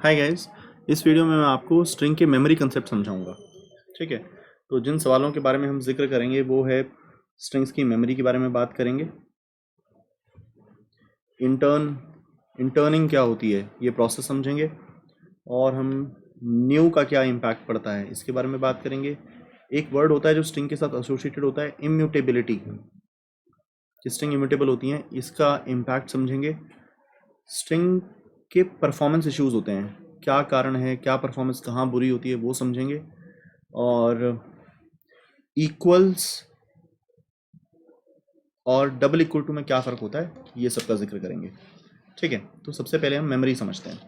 Hi guys. इस video में मैं आपको स्ट्रिंग के मेमोरी कंसेप्ट समझाऊंगा। ठीक है, तो जिन सवालों के बारे में हम जिक्र करेंगे वो है स्ट्रिंग्स की मेमोरी के बारे में बात करेंगे। इंटर्निंग क्या होती है ये प्रोसेस समझेंगे, और हम न्यू का क्या इम्पैक्ट पड़ता है इसके बारे में बात करेंगे। एक वर्ड होता है जो स्ट्रिंग के साथ एसोसिएटेड होता है, इम्यूटेबिलिटी। कि स्ट्रिंग इम्यूटेबल होती हैं, इसका इम्पैक्ट समझेंगे। स्ट्रिंग के परफॉर्मेंस इश्यूज होते हैं, क्या कारण है, क्या परफॉर्मेंस कहाँ बुरी होती है वो समझेंगे। और इक्वल्स और डबल इक्वल टू में क्या फ़र्क होता है ये सब का जिक्र करेंगे। ठीक है, तो सबसे पहले हम मेमोरी समझते हैं।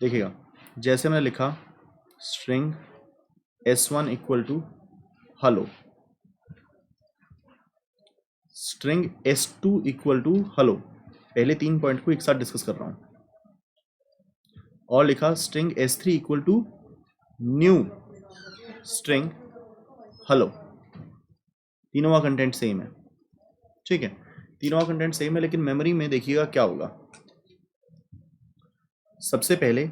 देखिएगा, जैसे मैंने लिखा string s1 equal to hello, string s2 equal to hello, पहले 3 पॉइंट को एक साथ डिस्कस कर रहा हूँ। और लिखा string s3 equal to new string hello, तीनों का कंटेंट सेम है। ठीक है, तीनों का कंटेंट सेम है, लेकिन मेमोरी में देखिएगा क्या होगा। सबसे पहले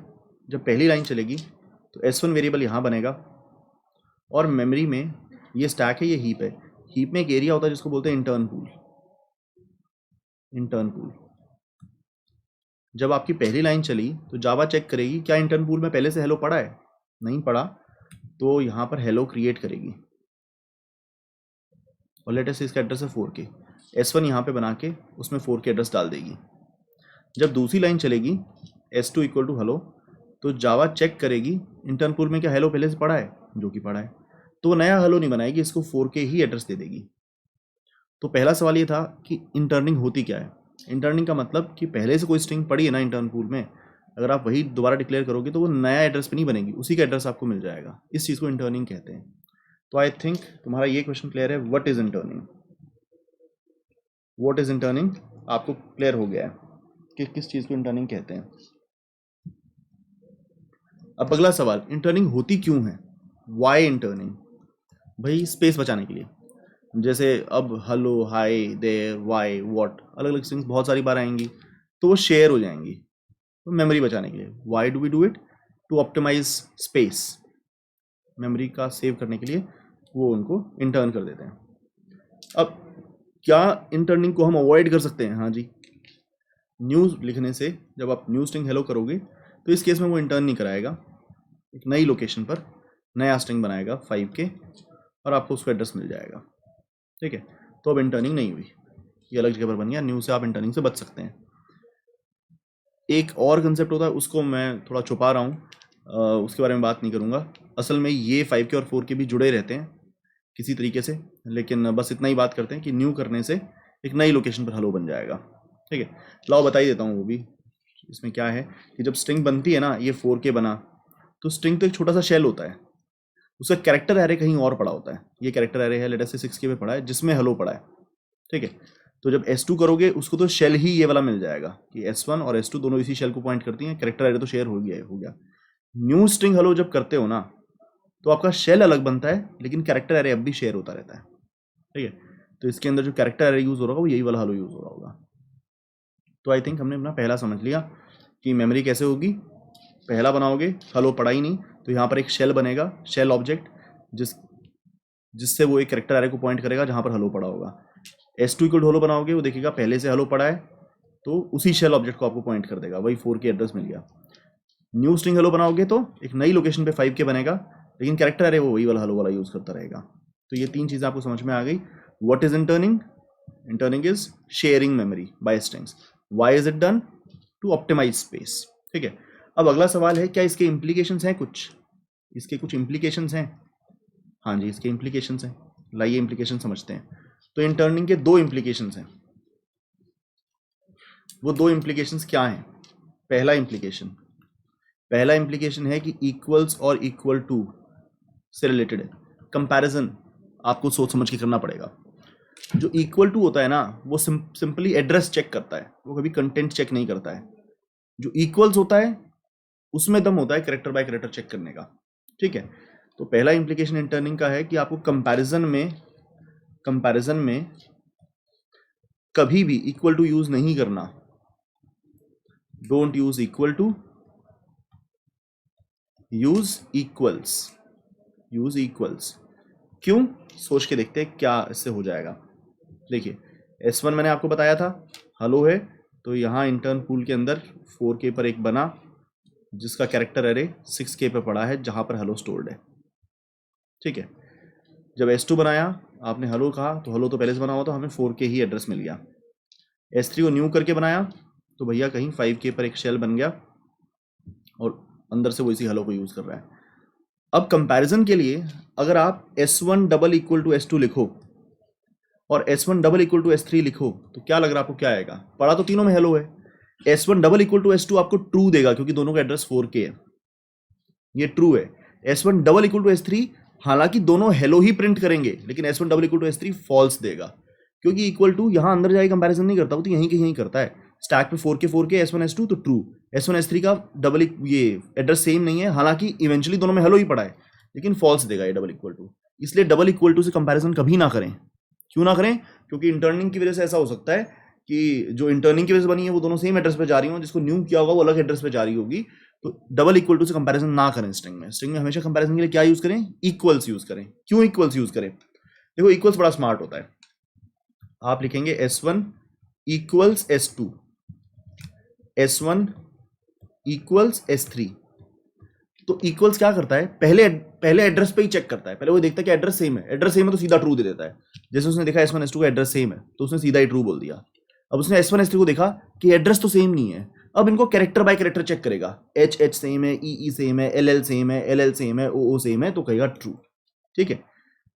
जब पहली लाइन चलेगी तो s1 वेरिएबल यहाँ बनेगा, और मेमोरी में ये स्टैक है, ये हीप है। हीप में एक एरिया होता है जिसको बोलते हैं इंटर्न पूल। इंटर्न पूल जब आपकी पहली लाइन चली तो जावा चेक करेगी क्या इंटर्न पूल में पहले से हेलो पड़ा है, नहीं पड़ा तो यहाँ पर हेलो क्रिएट करेगी। और लेटेस्ट इसका एड्रेस है 4K, s1 यहाँ पे बना के उसमें 4K एड्रेस डाल देगी। जब दूसरी लाइन चलेगी s2 इक्वल टू हेलो, तो जावा चेक करेगी इंटर्न पूल में क्या हेलो पहले से पड़ा है, जो कि पड़ा है, तो वो नया हेलो नहीं बनाएगी, इसको 4K ही एड्रेस दे देगी। तो पहला सवाल ये था कि इंटर्निंग होती क्या है। इंटर्निंग का मतलब कि पहले से कोई स्ट्रिंग पड़ी है ना इंटर्न पूल में, अगर आप वही दोबारा डिक्लेयर करोगे तो वो नया एड्रेस पे नहीं बनेगी, उसी का एड्रेस आपको मिल जाएगा। इस चीज़ को इंटर्निंग कहते हैं। तो आई थिंक तुम्हारा ये क्वेश्चन क्लियर है, what is interning. What is interning आपको क्लियर हो गया है कि किस चीज़ को इंटर्निंग कहते हैं। अब अगला सवाल, इंटर्निंग होती क्यों है, वाई इंटर्निंग। भाई स्पेस बचाने के लिए। जैसे अब hello, hi, there, why, what, अलग अलग स्ट्रिंग्स बहुत सारी बार आएंगी तो वो शेयर हो जाएंगी, तो मेमोरी बचाने के लिए। Why do we do it, to optimize space, memory का सेव करने के लिए वो उनको इंटर्न कर देते हैं। अब क्या इंटर्निंग को हम अवॉइड कर सकते हैं, हाँ जी। न्यूज़ लिखने से जब आप न्यू स्ट्रिंग हेलो करोगे तो इस केस में वो इंटर्न नहीं कराएगा, एक नई लोकेशन पर नया स्ट्रिंग बनाएगा 5K, और आपको उसका एड्रेस मिल जाएगा। ठीक है, तो अब इंटर्निंग नहीं हुई, ये अलग जगह पर बन गया। न्यू से आप इंटर्निंग से बच सकते हैं। एक और कंसेप्ट होता है, उसको मैं थोड़ा छुपा रहा हूँ, उसके बारे में बात नहीं करूँगा। असल में ये 5K और 4K भी जुड़े रहते हैं किसी तरीके से, लेकिन बस इतना ही बात करते हैं कि न्यू करने से एक नई लोकेशन पर हेलो बन जाएगा। ठीक है, लाओ बता ही देता हूँ वो भी। इसमें क्या है कि जब स्ट्रिंग बनती है ना, ये 4K बना, तो स्ट्रिंग तो एक छोटा सा शेल होता है, उसका कैरेक्टर एरे कहीं और पड़ा होता है। ये कैरेक्टर एरे है, लेटर से 6K पे पड़ा है जिसमें हेलो पड़ा है। ठीक है, तो जब S2 करोगे उसको तो शेल ही ये वाला मिल जाएगा कि S1 और S2 दोनों इसी शेल को पॉइंट करती हैं, कैरेक्टर एरे तो शेयर हो गया। न्यू स्ट्रिंग हेलो जब करते हो ना, तो आपका शेल अलग बनता है लेकिन कैरेक्टर एरे अब भी शेयर होता रहता है। ठीक है, तो इसके अंदर जो कैरेक्टर एरे यूज हो रहा होगा वो यही वाला हेलो यूज हो रहा होगा। तो आई थिंक हमने अपना पहला समझ लिया कि मेमोरी कैसे होगी। पहला बनाओगे, हेलो पड़ा ही नहीं, तो यहाँ पर एक शेल बनेगा, शेल ऑब्जेक्ट, जिससे वो एक कैरेक्टर एरे को पॉइंट करेगा जहाँ पर हेलो पड़ा होगा। S2 इक्वल हेलो बनाओगे, वो देखेगा पहले से हेलो पड़ा है, तो उसी शेल ऑब्जेक्ट को आपको पॉइंट कर देगा, वही 4K एड्रेस मिल गया। न्यू स्ट्रिंग हेलो बनाओगे तो एक नई लोकेशन पे 5K बनेगा, लेकिन कैरेक्टर एरे वो वही वाला हेलो वाला यूज करता रहेगा। तो ये तीन चीजें आपको समझ में आ गई। What is interning, interning is sharing memory by strings. Why is it done, to optimize space. ठीक है, अब अगला सवाल है क्या इसके इम्प्लीकेशंस हैं, कुछ इसके कुछ इम्प्लीकेशंस हैं। हाँ जी, इसके इम्प्लीकेशंस हैं, लाइए इम्प्लीकेशन समझते हैं। तो इंटर्निंग के दो इम्प्लीकेशंस हैं। वो दो इम्प्लीकेशंस क्या हैं। पहला इम्प्लीकेशन है कि इक्वल्स और इक्वल टू से रिलेटेड है। कंपैरिजन आपको सोच समझ के करना पड़ेगा। जो इक्वल टू होता है ना, वो सिंपली एड्रेस चेक करता है, वो कभी कंटेंट चेक नहीं करता है। जो इक्वल्स होता है उसमें दम होता है कैरेक्टर बाय कैरेक्टर चेक करने का। ठीक है, तो पहला इम्प्लीकेशन इंटर्निंग का है कि आपको कंपैरिजन में कभी भी इक्वल टू यूज नहीं करना। Don't use equal to use equals, use equals. क्यों, सोच के देखते हैं क्या इससे हो जाएगा। देखिए S1 मैंने आपको बताया था हेलो है, तो यहाँ इंटर्न पूल के अंदर 4K पर एक बना जिसका कैरेक्टर एरे 6K पे पड़ा है जहाँ पर हेलो स्टोर्ड है। ठीक है, जब S2 बनाया आपने हेलो कहा तो हेलो तो पहले से बना हुआ, तो हमें 4K ही एड्रेस मिल गया। S3 को न्यू करके बनाया तो भैया कहीं 5K पर एक शेल बन गया और अंदर से वो इसी हेलो को यूज़ कर रहा है। अब कंपैरिजन के लिए अगर आप S1 double equal to S2 लिखो और S1 double equal to S3 लिखो तो क्या लग रहा है आपको, क्या आएगा? पढ़ा तो तीनों में हेलो है। S1 double equal to S2 आपको ट्रू देगा क्योंकि दोनों का एड्रेस 4K है, ये ट्रू है। S1 double equal to S3 हालांकि दोनों हेलो ही प्रिंट करेंगे लेकिन S1 double equal to S3 false देगा क्योंकि इक्वल टू यहाँ अंदर जाके कंपैरिजन नहीं करता, वो तो यहीं के यहीं करता है। स्टैक पे 4K S1 S2 तो ट्रू, S1 S3 का डबल ये एड्रेस सेम नहीं है, हालांकि इवेंचुअली दोनों में हेलो ही पड़ा है लेकिन फॉल्स देगा ये डबल इक्वल टू। इसलिए डबल इक्वल टू से कंपैरिजन कभी ना करें। क्यों ना करें? क्योंकि इंटर्निंग की वजह से ऐसा हो सकता है कि जो इंटर्निंग की वजह से बनी है वो दोनों सेम एड्रेस पे जा रही हो, जिसको न्यू किया होगा वो अलग एड्रेस पे जा रही होगी। तो डबल इक्वल टू से कंपैरिजन ना करें स्ट्रिंग में। स्ट्रिंग में हमेशा कंपैरिजन के लिए क्या यूज करें? इक्वल्स यूज करें। क्यों इक्वल्स यूज करें? देखो इक्वल्स बड़ा स्मार्ट होता है। आप लिखेंगे S1 equals S2, S1 equals S3। तो इक्वल्स क्या करता है, पहले एड्रेस पे ही चेक करता है। पहले वो देखता है कि एड्रेस सेम है, एड्रेस सेम है तो सीधा ट्रू दे देता है। जैसे उसने देखा S1 S2 का एड्रेस सेम है तो उसने सीधा ही ट्रू बोल दिया। अब उसने S1 S3 को देखा कि एड्रेस तो सेम नहीं है, अब इनको कैरेक्टर बाय कैरेक्टर चेक करेगा। H सेम है, E सेम है, LL सेम है, LL सेम है, O सेम है, तो कहेगा ट्रू। ठीक है,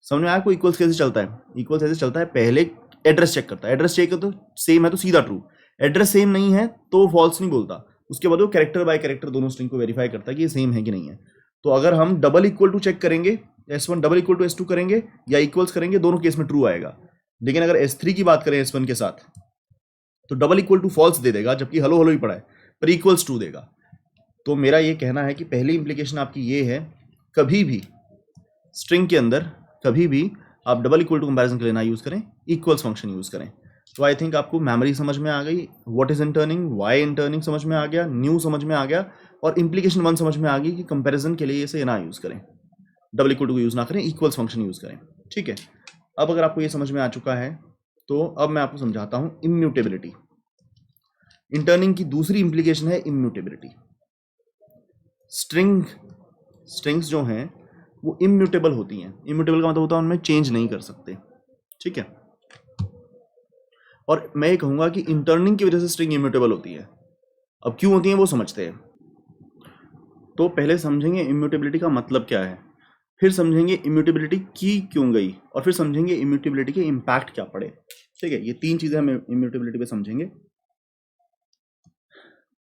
समझ में आया आपको इक्वल्स कैसे चलता है? इक्वल्स ऐसे चलता है, पहले एड्रेस चेक करता है, एड्रेस चेक तो सेम है तो सीधा ट्रू, एड्रेस सेम नहीं है तो फॉल्स नहीं बोलता। उसके बाद वो कैरेक्टर बाय कैरेक्टर दोनों स्ट्रिंग को वेरीफाई करता है कि ये सेम है कि नहीं है। तो अगर हम डबल इक्वल टू चेक करेंगे, S1 double equal to S2 करेंगे या इक्वल्स करेंगे, दोनों केस में ट्रू आएगा। लेकिन अगर S3 की बात करें S1 के साथ तो डबल इक्वल टू फॉल्स दे देगा, जबकि हेलो हेलो ही पड़ा है, पर इक्वल्स ट्रू देगा। तो मेरा ये कहना है कि पहली इंप्लीकेशन आपकी ये है, कभी भी स्ट्रिंग के अंदर कभी भी आप डबल इक्वल टू कंपैरिजन के लिए ना यूज करें, इक्वल्स फंक्शन यूज करें। तो आई थिंक आपको मेमोरी समझ में आ गई, what is interning, why interning समझ में आ गया, न्यू समझ में आ गया, और इंप्लीकेशन 1 समझ में आ गई कि कंपैरिजन के लिए इसे ना यूज करें, डबल इक्वल टू को यूज ना करें, इक्वल्स फंक्शन यूज करें। ठीक है, अब अगर आपको ये समझ में आ चुका है तो अब मैं आपको समझाता हूं इम्यूटेबिलिटी। इंटर्निंग की दूसरी इंप्लीकेशन है इम्यूटेबिलिटी। स्ट्रिंग्स जो हैं वो इम्यूटेबल होती हैं। इम्यूटेबल का मतलब होता है उनमें चेंज नहीं कर सकते। ठीक है, और मैं ये कहूंगा कि इंटर्निंग की वजह से स्ट्रिंग इम्यूटेबल होती है। अब क्यों होती है वो समझते हैं। तो पहले समझेंगे इम्यूटेबिलिटी का मतलब क्या है, फिर समझेंगे इम्यूटेबिलिटी की क्यों गई, और फिर समझेंगे इम्यूटेबिलिटी के इम्पैक्ट क्या पड़े। ठीक है, ये 3 चीजें हम इम्यूटेबिलिटी पे समझेंगे।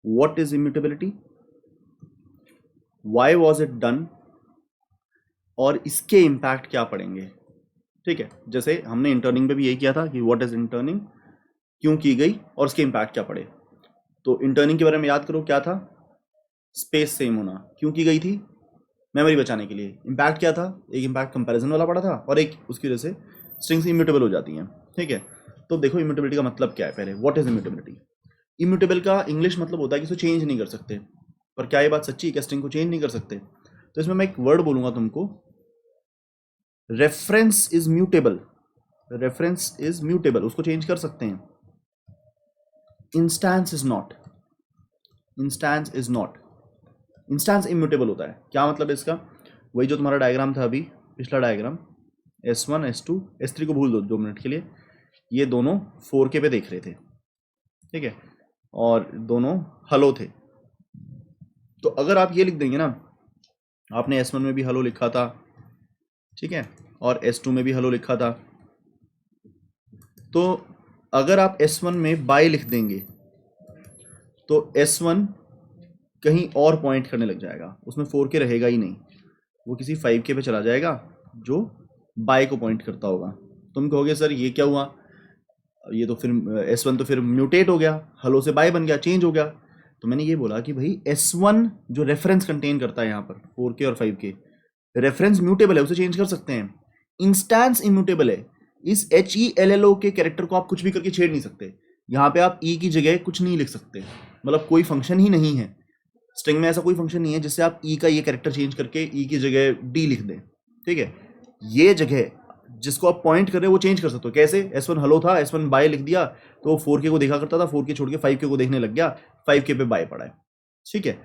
What is immutability, why was it done, और इसके इम्पैक्ट क्या पड़ेंगे। ठीक है, जैसे हमने इंटर्निंग पे भी यही किया था कि व्हाट इज इंटर्निंग, क्यों की गई और उसके इम्पैक्ट क्या पड़े। तो इंटर्निंग के बारे में याद करो, क्या था? स्पेस सेम होना। क्यों की गई थी? मेमोरी बचाने के लिए। इम्पैक्ट क्या था? एक इम्पैक्ट कंपैरिजन वाला पड़ा था और एक उसकी वजह से स्ट्रिंग्स इम्यूटेबल हो जाती हैं। ठीक है, तो देखो इम्यूटेबिलिटी का मतलब क्या है। पहले व्हाट इज इम्यूटेबिलिटी। इम्यूटेबल का इंग्लिश मतलब होता है कि इसको चेंज नहीं कर सकते। पर क्या ये बात सच्ची है कि स्ट्रिंग को चेंज नहीं कर सकते? तो इसमें मैं एक वर्ड बोलूंगा तुमको, reference is mutable. Reference is mutable, उसको चेंज कर सकते हैं। Instance is not. Instance is not. Instance immutable होता है। क्या मतलब है इसका? वही जो तुम्हारा डायग्राम था अभी, पिछला डायग्राम, S1 S2 S3 को भूल दो 2 मिनट के लिए, ये दोनों 4K पे देख रहे थे। ठीक है, और दोनों हेलो थे। तो अगर आप ये लिख देंगे ना, आपने S1 में भी हेलो लिखा था, ठीक है, और S2 में भी हेलो लिखा था, तो अगर आप S1 में बाय लिख देंगे तो S1 कहीं और पॉइंट करने लग जाएगा, उसमें 4K रहेगा ही नहीं, वो किसी 5K पे चला जाएगा जो बाय को पॉइंट करता होगा। तुम कहोगे सर ये क्या हुआ, ये तो फिर S1 तो फिर म्यूटेट हो गया, हेलो से बाय बन गया, चेंज हो गया। तो मैंने ये बोला कि भाई S1 जो रेफरेंस कंटेन करता है यहाँ पर 4K और 5K, रेफरेंस म्यूटेबल है, उसे चेंज कर सकते हैं। इंस्टेंस इम्यूटेबल है, इस HELLO के कैरेक्टर को आप कुछ भी करके छेड़ नहीं सकते। यहाँ पे आप E की जगह कुछ नहीं लिख सकते, मतलब कोई फंक्शन ही नहीं है। स्ट्रिंग में ऐसा कोई फंक्शन नहीं है जिससे आप ई का ये कैरेक्टर चेंज करके ई की जगह डी लिख दें, ठीक है। ये जगह जिसको आप पॉइंट कर रहे हो वो चेंज कर सकते हो। कैसे? S1 हेलो था, S1 बाय लिख दिया तो वो 4K को देखा करता था, 4K छोड़ के 5K को देखने लग गया, 5K पे बाय पड़ा है, ठीक है।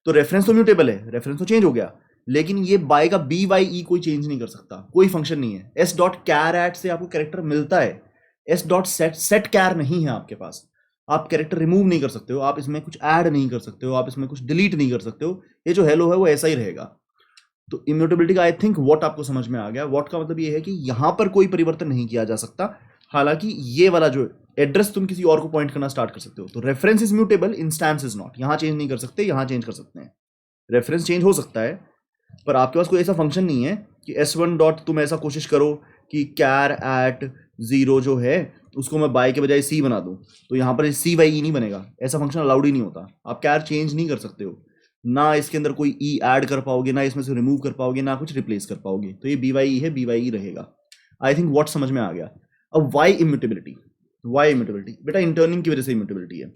तो रेफरेंस तो म्यूटेबल है, रेफरेंस तो चेंज हो गया, लेकिन ये बाय का बी वाई ई कोई चेंज नहीं कर सकता, कोई फंक्शन नहीं है। एस डॉट कैर एट से आपको कैरेक्टर मिलता है, एस डॉट सेट सेट कैर नहीं है आपके पास। आप कैरेक्टर रिमूव नहीं कर सकते हो, आप इसमें कुछ ऐड नहीं कर सकते हो, आप इसमें कुछ डिलीट नहीं कर सकते हो। ये जो हेलो है वो ऐसा ही रहेगा। तो इम्यूटेबिलिटी का आई थिंक वॉट आपको समझ में आ गया। वॉट का मतलब ये है कि यहां पर कोई परिवर्तन नहीं किया जा सकता। हालांकि ये वाला जो एड्रेस तुम किसी और को पॉइंट करना स्टार्ट कर सकते हो। तो reference is mutable, instance is not. यहां चेंज नहीं कर सकते, यहां चेंज कर सकते हैं। रेफरेंस चेंज हो सकता है, पर आपके पास कोई ऐसा फंक्शन नहीं है कि S1 डॉट तुम ऐसा कोशिश करो कि कैर एट 0 जो है उसको मैं बाय के बजाय सी बना दूं, तो यहाँ पर सी वाई ई नहीं बनेगा। ऐसा फंक्शन अलाउड ही नहीं होता। आप कैर चेंज नहीं कर सकते हो, ना इसके अंदर कोई ई ऐड कर पाओगे, ना इसमें से रिमूव कर पाओगे, ना कुछ रिप्लेस कर पाओगे। तो ये बी वाई ई है, बी वाई ई रहेगा। आई थिंक वॉट समझ में आ गया। अब वाई इम्यूटेबिलिटी, वाई इम्यूटेबिलिटी बेटा इंटर्निंग की वजह से इम्यूटेबिलिटी है।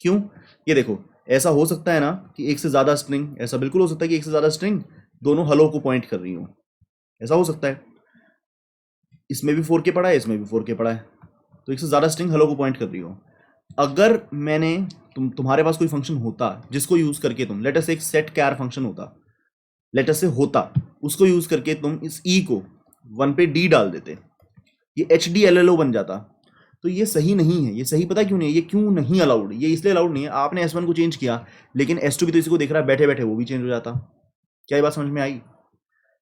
क्यों? ये देखो, ऐसा हो सकता है ना कि एक से ज्यादा स्ट्रिंग, ऐसा बिल्कुल हो सकता है कि एक से ज्यादा स्ट्रिंग दोनों हलो को पॉइंट कर रही हो, ऐसा हो सकता है। इसमें भी 4K पड़ा है, इसमें भी 4K पड़ा है, तो एक से ज्यादा स्ट्रिंग हलो को पॉइंट कर रही हो। अगर मैंने तुम्हारे पास कोई फंक्शन होता जिसको यूज करके तुम, लेट अस एक सेट कैर फंक्शन होता, लेट अस से होता, उसको यूज करके तुम इस ई को 1 पे डी डाल देते, ये HDLLO बन जाता। तो ये सही नहीं है। ये सही पता क्यों नहीं है? ये क्यों नहीं अलाउड? ये इसलिए अलाउड नहीं है, आपने S1 को चेंज किया, लेकिन S2 भी तो इसी को देख रहा है, बैठे बैठे वो भी चेंज हो जाता। क्या ये बात समझ में आई?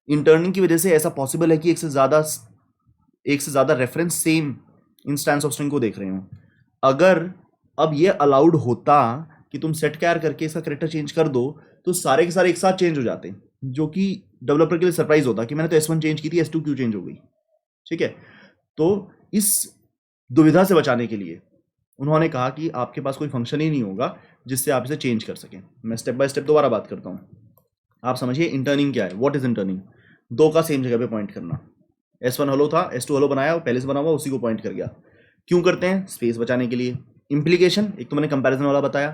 इंटर्निंग की वजह से ऐसा पॉसिबल है कि एक से ज्यादा reference same instance of string को देख रहे हो। अगर अब ये अलाउड होता कि तुम सेट कैर करके इसका कैरेक्टर चेंज कर दो, तो सारे के सारे एक साथ चेंज हो जाते, जो कि डेवलपर के लिए सरप्राइज होता कि मैंने तो S1 चेंज की थी, S2 क्यों चेंज हो गई, ठीक है। तो इस दुविधा से बचाने के लिए उन्होंने कहा कि आपके पास कोई फंक्शन ही नहीं होगा जिससे आप इसे चेंज कर सकें। मैं स्टेप बाय स्टेप दोबारा बात करता हूँ, आप समझिए इंटर्निंग क्या है। What is interning? दो का सेम जगह पे पॉइंट करना। S1 हेलो था, S2 हेलो बनाया, वो पहले से बना हुआ उसी को पॉइंट कर गया। क्यों करते हैं? स्पेस बचाने के लिए। इम्प्लीकेशन, एक तो मैंने कंपैरिजन वाला बताया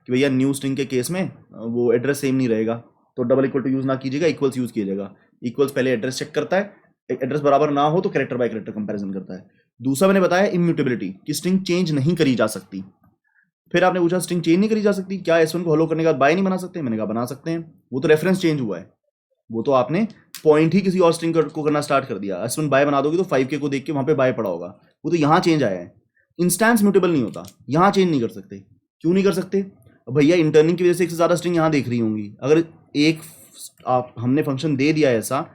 कि भैया न्यू स्ट्रिंग के केस में वो एड्रेस सेम नहीं रहेगा, तो डबल इक्वल टू यूज ना कीजिएगा, इक्वल्स यूज कीजिएगा। इक्वल्स पहले एड्रेस चेक करता है, एड्रेस बराबर ना हो तो कैरेक्टर बाय कैरेक्टर कंपैरिजन करता है। दूसरा मैंने बताया इम्यूटेबिलिटी, कि स्ट्रिंग चेंज नहीं करी जा सकती। फिर आपने पूछा स्ट्रिंग चेंज नहीं करी जा सकती, क्या S1 को हेलो करने के बाद बाय नहीं बना सकते? मैंने कहा बना सकते हैं, वो तो रेफरेंस चेंज हुआ है, वो तो आपने पॉइंट ही किसी और स्ट्रिंग को करना स्टार्ट कर दिया। S1 बाय बना दोगे तो 5K को देख के वहां पे बाय पड़ा होगा, वो तो यहाँ चेंज आया है। इंस्टेंस म्यूटेबल नहीं होता, यहाँ चेंज नहीं कर सकते। क्यों नहीं कर सकते? भैया इंटर्निंग की वजह से एक से ज्यादा स्ट्रिंग यहाँ देख रही होंगी। अगर एक हमने फंक्शन दे दिया ऐसा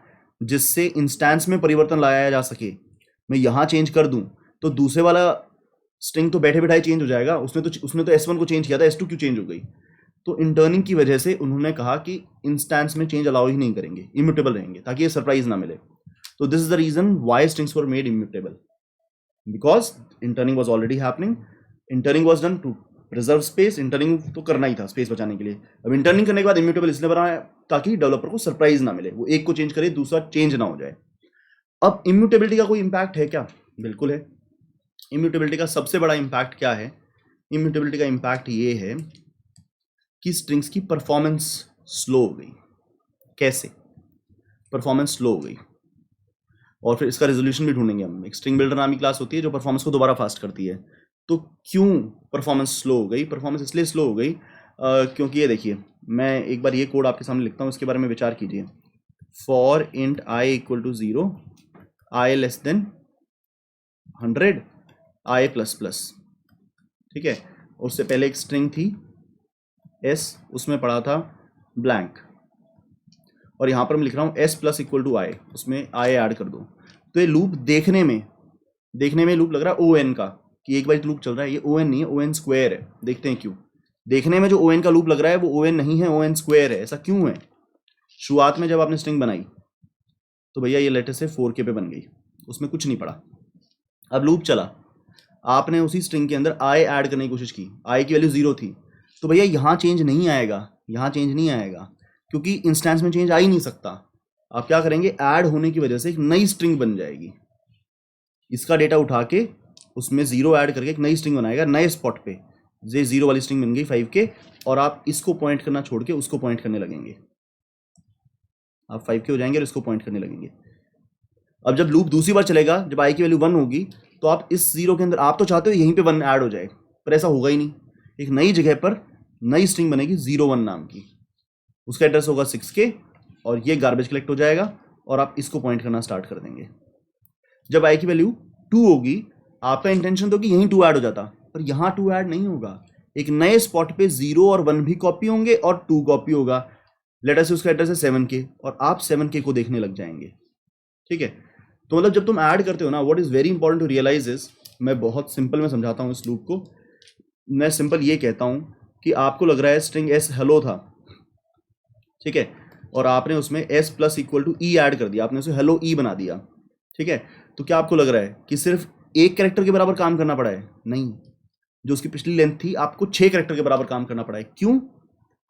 जिससे इंस्टेंस में परिवर्तन लाया जा सके, मैं यहाँ चेंज कर दूं तो दूसरे वाला स्ट्रिंग तो बैठे बैठाए चेंज हो जाएगा। उसने तो S1 को चेंज किया था, S2 क्यों चेंज हो गई? तो इंटर्निंग की वजह से उन्होंने कहा कि इंस्टेंस में चेंज अलाउ ही नहीं करेंगे, इम्यूटेबल रहेंगे, ताकि ये सरप्राइज ना मिले। तो this is the reason why strings were made immutable, because interning was already happening. Interning was done to preserve space. Interning तो करना ही था स्पेस बचाने के लिए। अब इंटर्निंग करने के बाद इम्यूटेबल इसलिए बनाया ताकि डेवलपर को सरप्राइज ना मिले, वो एक को चेंज करे दूसरा चेंज ना हो जाए। अब इम्यूटेबिलिटी का कोई इंपैक्ट है क्या? बिल्कुल है। इम्यूटेबिलिटी का सबसे बड़ा इंपैक्ट क्या है? इम्यूटेबिलिटी का इंपैक्ट ये है कि स्ट्रिंग्स की परफॉर्मेंस स्लो हो गई। कैसे परफॉर्मेंस स्लो हो गई? और फिर इसका रेजोल्यूशन भी ढूंढेंगे हम। एक स्ट्रिंग बिल्डर नाम की क्लास होती है जो परफॉर्मेंस को दोबारा फास्ट करती है। तो क्यों परफॉर्मेंस स्लो हो गई? परफॉर्मेंस इसलिए स्लो हो गई क्योंकि ये देखिए, मैं एक बार ये कोड आपके सामने लिखता हूँ, इसके बारे में विचार कीजिए। For int i equal to 0, i less than 100, i plus plus, ठीक है। उससे पहले एक स्ट्रिंग थी s, उसमें पड़ा था ब्लैंक, और यहाँ पर मैं लिख रहा हूँ s plus equal to i, उसमें i ऐड कर दो। तो ये लूप देखने में लूप लग रहा है on का, कि एक बार लूप चल रहा है। ये on नहीं है, on स्क्वायर है। देखते हैं क्यों। देखने में जो on का लूप लग रहा है वो on नहीं है, on स्क्वायर है। ऐसा क्यों है? शुरुआत में जब आपने स्ट्रिंग बनाई तो भैया ये लेटर से 4K पे बन गई, उसमें कुछ नहीं पड़ा। अब लूप चला, आपने उसी स्ट्रिंग के अंदर i ऐड करने की कोशिश की, i की वैल्यू 0 थी, तो भैया यहाँ चेंज नहीं आएगा, यहाँ चेंज नहीं आएगा, क्योंकि इंस्टेंस में चेंज आ ही नहीं सकता। आप क्या करेंगे? ऐड होने की वजह से एक नई स्ट्रिंग बन जाएगी। इसका डेटा उठा के उसमें 0 ऐड करके एक नई स्ट्रिंग बनाएगा नए स्पॉट पे। ये 0 वाली स्ट्रिंग बन गई 5K, और आप इसको पॉइंट करना छोड़ के उसको पॉइंट करने लगेंगे। आप 5 के हो जाएंगे और इसको पॉइंट करने लगेंगे। अब जब लूप दूसरी बार चलेगा, जब आई की वैल्यू 1 होगी, तो आप इस 0 के अंदर, आप तो चाहते हो यहीं पे 1 ऐड हो जाए, पर ऐसा होगा ही नहीं। एक नई जगह पर नई स्ट्रिंग बनेगी 01 नाम की, उसका एड्रेस होगा 6K और ये गार्बेज कलेक्ट हो जाएगा और आप इसको पॉइंट करना स्टार्ट कर देंगे। जब आई की वैल्यू 2 होगी, आपका इंटेंशन तो कि यहीं 2 ऐड हो जाता, पर यहाँ 2 ऐड नहीं होगा। एक नए स्पॉट पे 0 और 1 भी कॉपी होंगे और 2 कॉपी होगा। लेटर से उसका एड्रेस है 7K और आप 7K को देखने लग जाएंगे। ठीक है, तो मतलब जब तुम ऐड करते हो ना, what is very important to realize is, मैं बहुत सिंपल में समझाता हूँ इस लूप को। मैं सिंपल ये कहता हूँ कि आपको लग रहा है स्ट्रिंग एस हेलो था, ठीक है, और आपने उसमें S plus equal to E add कर दिया, आपने उसे हेलो ई बना दिया। ठीक है, तो क्या आपको लग रहा है कि सिर्फ एक कैरेक्टर के बराबर काम करना पड़ा है? नहीं, जो उसकी पिछली लेंथ थी आपको 6 कैरेक्टर के बराबर काम करना पड़ा है। क्यों?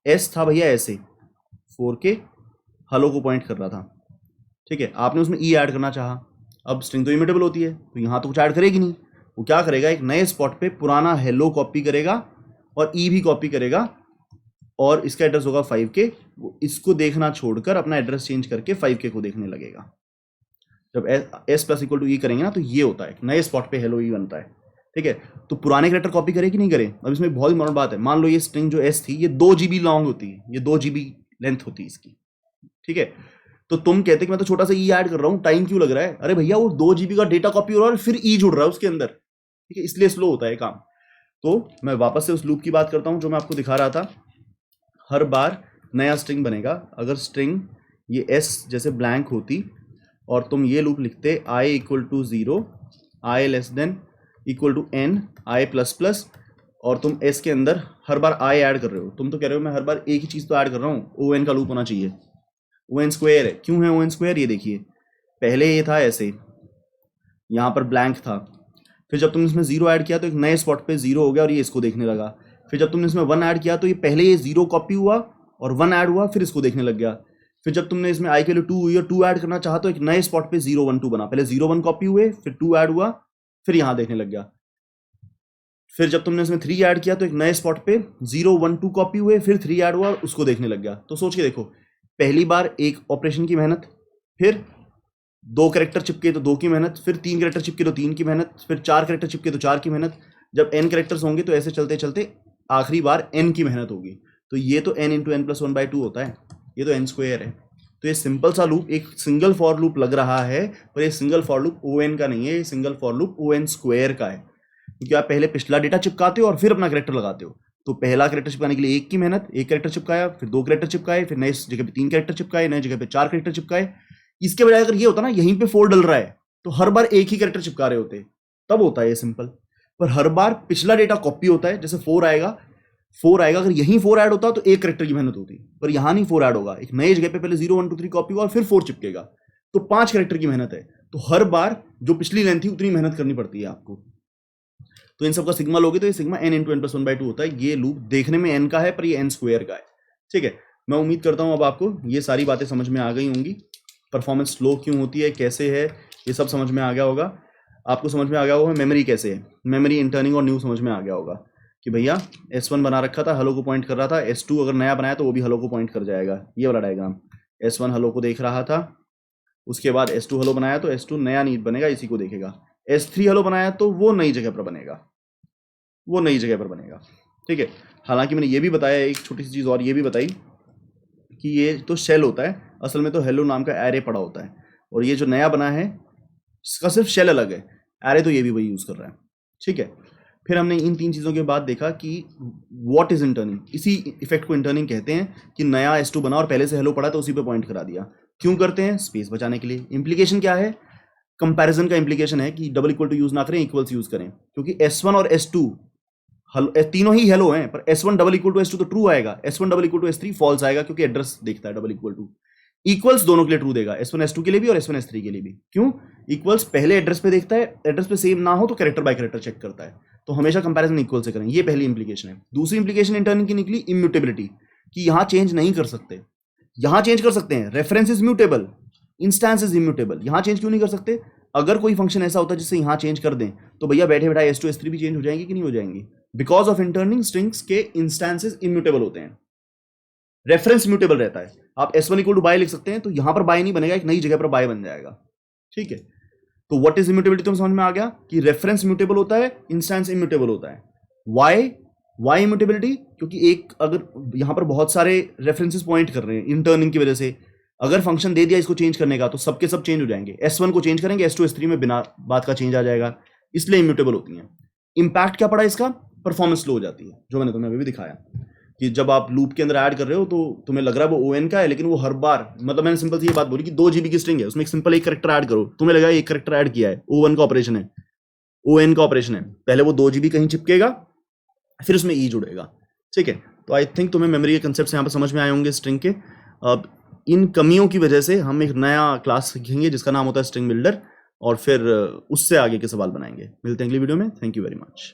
एस था भैया ऐसे 4K हेलो को पॉइंट कर रहा था। ठीक है, आपने उसमें ई ऐड करना चाहा, अब स्ट्रिंग तो इमिटेबल होती है, तो यहाँ तो कुछ ऐड करेगी नहीं। वो क्या करेगा, एक नए स्पॉट पे पुराना हेलो कॉपी करेगा और ई भी कॉपी करेगा और इसका एड्रेस होगा 5K। वो इसको देखना छोड़कर अपना एड्रेस चेंज करके 5K को देखने लगेगा। जब एस प्लस इक्वल टू ई करेंगे ना, तो ये होता है नए स्पॉट पे हेलो ई बनता है। ठीक है, तो पुराने कैरेक्टर कॉपी करे कि नहीं करे? अब इसमें बहुत इंपॉर्टेंट बात है, मान लो ये स्ट्रिंग जो एस थी ये 2 GB लॉन्ग होती है, ये 2 GB लेंथ होती है इसकी। ठीक है, तो तुम कहते कि मैं तो छोटा सा ई ऐड कर रहा हूँ, टाइम क्यों लग रहा है? अरे भैया वो 2 GB का डेटा कॉपी हो रहा है और फिर ई जुड़ रहा है उसके अंदर। ठीक है, इसलिए स्लो होता है काम। तो मैं वापस से उस लूप की बात करता हूँ जो मैं आपको दिखा रहा था। हर बार नया स्ट्रिंग बनेगा। अगर स्ट्रिंग ये एस जैसे ब्लैंक होती और तुम ये लूप लिखते I equal to 0, I less than equal to N, I plus plus, और तुम एस के अंदर हर बार आई ऐड कर रहे हो, तुम तो कह रहे हो मैं हर बार एक ही चीज़ तो ऐड कर रहा हूँ, ओ एन का लूप होना चाहिए। ओ एन स्क्वायर है, क्यों है ओ एन स्क्वायर? ये देखिए, पहले ये था ऐसे, यहाँ पर ब्लैंक था, फिर जब तुमने इसमें 0 ऐड किया तो एक नए स्पॉट पे 0 हो गया और ये इसको देखने लगा। फिर जब तुमने इसमें 1 ऐड किया तो ये पहले ये 0 कॉपी हुआ और 1 ऐड हुआ, फिर इसको देखने लग गया। फिर जब तुमने इसमें आई के लिए 2 हुई और 2 ऐड करना चाहा तो एक नए स्पॉट पे 0 1 2 बना, पहले 0 1 कॉपी हुए, फिर 2 ऐड हुआ, फिर यहाँ देखने लग गया। फिर जब तुमने इसमें 3 ऐड किया तो एक नए स्पॉट पे 0 1 2 कॉपी हुए, फिर 3 ऐड हुआ, उसको देखने लग गया। तो सोच के देखो, पहली बार एक ऑपरेशन की मेहनत, फिर 2 कैरेक्टर चिपके तो 2 की मेहनत, फिर 3 कैरेक्टर चिपके तो 3 की मेहनत, फिर 4 कैरेक्टर चिपके तो 4 की मेहनत। जब n कैरेक्टर्स होंगे तो ऐसे चलते चलते आखिरी बार n की मेहनत होगी। तो ये तो n इंटू एन प्लस 1/2 होता है, ये तो n स्क्वायर है। तो ये सिंपल सा लूप, एक सिंगल फॉर लूप लग रहा है, पर ये single for loop O N का नहीं है, ये single for loop O N square का है। क्योंकि आप पहले पिछला डेटा चिपकाते हो और फिर अपना कैरेक्टर लगाते हो। तो पहला कैरेक्टर चिपकाने के लिए 1 की मेहनत, 1 कैरेक्टर चिपकाया, फिर 2 कैरेक्टर चिपकाए, फिर नए जगह पे 3 कैरेक्टर चिपकाए, नई जगह पे 4 कैरेक्टर चिपकाए। इसके बजाय अगर ये होता ना यहीं पे 4 डल रहा है तो हर बार एक ही कैरेक्टर चिपका रहे होते, तब होता है ये सिंपल। पर हर बार पिछला डेटा कॉपी होता है, जैसे 4 आएगा, 4 आएगा, अगर यहीं 4 ऐड होता तो एक कैरेक्टर की मेहनत होती, पर यहां नहीं 4 ऐड होगा, एक नई जगह पे पहले 0 1 2 3 कॉपी होगा और फिर 4 चिपकेगा, तो 5 कैरेक्टर की मेहनत है। तो हर बार जो पिछली लेंथ थी उतनी मेहनत करनी पड़ती है आपको। तो इन सबका सिग्मा लोगे तो ये sigma n into N plus 1/2 होता है। ये लूप देखने में n का है पर ये n स्क्वायर का है। ठीक है, मैं उम्मीद करता हूं अब आपको ये सारी बातें समझ में आ गई होंगी। परफॉर्मेंस स्लो क्यों होती है, कैसे है, ये सब समझ में आ गया होगा। आपको समझ में आ गया होगा मेमोरी कैसे है, मेमोरी इंटर्निंग और न्यू समझ में आ गया होगा कि भैया S1 बना रखा था, हेलो को पॉइंट कर रहा था, S2 अगर नया बनाया तो वो भी हेलो को पॉइंट कर जाएगा। ये वाला डायग्राम, S1 हेलो को देख रहा था, उसके बाद S2 हेलो बनाया तो S2 नया नहीं बनेगा, इसी को देखेगा। S3 हेलो बनाया तो वो नई जगह पर बनेगा, वो नई जगह पर बनेगा। ठीक है, हालांकि मैंने ये भी बताया, एक छोटी सी चीज़ और ये भी बताई कि ये तो शेल होता है, असल में तो हेलो नाम का एरे पड़ा होता है, और ये जो नया बना है इसका सिर्फ शेल अलग है, एरे तो ये भी वही यूज़ कर रहा है। ठीक है, फिर हमने इन 3 चीज़ों के बाद देखा कि व्हाट इज इंटर्निंग। इसी इफेक्ट को इंटर्निंग कहते हैं कि नया S2 बना और पहले से हेलो पड़ा तो उसी पे पॉइंट करा दिया। क्यों करते हैं? स्पेस बचाने के लिए। इंप्लीकेशन क्या है? कंपैरिजन का इंप्लीकेशन है कि डबल इक्वल टू यूज ना करें, इक्वल्स यूज करें, क्योंकि S1 और S2 तीनों ही हेलो हैं, पर S1 double equal to S2 तो ट्रू आएगा, S1 double equal to S3 false आएगा, क्योंकि एड्रेस देखता है डबल इक्वल टू। इक्वल्स दोनों के लिए ट्रू देगा, S1 S2 के लिए भी और S1 S3 के लिए भी। क्यों? इक्वल्स पहले एड्रेस पे देखता है, एड्रेस पे सेम ना हो तो कैरेक्टर बाय कैरेक्टर चेक करता है, तो हमेशा कंपैरिजन इक्वल से करें। ये पहली इंप्लीकेशन है। दूसरी इंप्लीकेशन इंटर्निंग की निकली इम्यूटेबिलिटी, कि यहां चेंज नहीं कर सकते, यहां चेंज कर सकते हैं। Reference is mutable, instance is immutable, यहां चेंज क्यों नहीं कर सकते? अगर कोई फंक्शन ऐसा होता है जिससे यहां चेंज कर दें तो भैया बैठे बैठाए S2 S3 भी चेंज हो जाएंगे कि नहीं हो जाएंगे? बिकॉज ऑफ इंटर्निंग स्ट्रिंग्स के इंस्टेंसेस इम्यूटेबल होते हैं, रेफरेंस म्यूटेबल रहता है। आप s1 इक्वल टू बाय लिख सकते हैं, तो यहां पर बाय नहीं बनेगा, एक नई जगह पर बाय बन जाएगा। ठीक है, तो व्हाट इज इम्यूटेबिलिटी, तुम्हें समझ में आ गया कि रेफरेंस म्यूटेबल होता है, इंस्टेंस इम्यूटेबल होता है। वाई इम्यूटेबिलिटी, क्योंकि एक अगर यहां पर बहुत सारे रेफरेंसेस पॉइंट कर रहे हैं इंटर्निंग की वजह से, अगर फंक्शन दे दिया इसको चेंज करने का तो सबके सब चेंज हो जाएंगे। s1 को चेंज करेंगे, s2 s3 में बिना बात का चेंज आ जाएगा, इसलिए इम्यूटेबल होती हैं। इंपैक्ट क्या पड़ा इसका, परफॉर्मेंस स्लो हो जाती है, जो मैंने तुम्हें अभी भी दिखाया कि जब आप लूप के अंदर ऐड कर रहे हो तो तुम्हें लग रहा है वो ON का है, लेकिन वो हर बार, मतलब मैंने सिंपल सी ये बात बोली कि 2 GB की स्ट्रिंग है, उसमें एक सिंपल एक कैरेक्टर ऐड करो, तुम्हें लगा एक कैरेक्टर ऐड किया है, O1 का ऑपरेशन है, ON का ऑपरेशन है, पहले वो 2 GB कहीं चिपकेगा, फिर उसमें ई जुड़ेगा। ठीक है, तो आई थिंक तुम्हें मेमोरी के कंसेप्ट यहाँ पर समझ में आए होंगे स्ट्रिंग के। अब इन कमियों की वजह से हम एक नया क्लास सीखेंगे जिसका नाम होता है स्ट्रिंग बिल्डर, और फिर उससे आगे के सवाल बनाएंगे। मिलते हैं अगली वीडियो में। Thank you very much.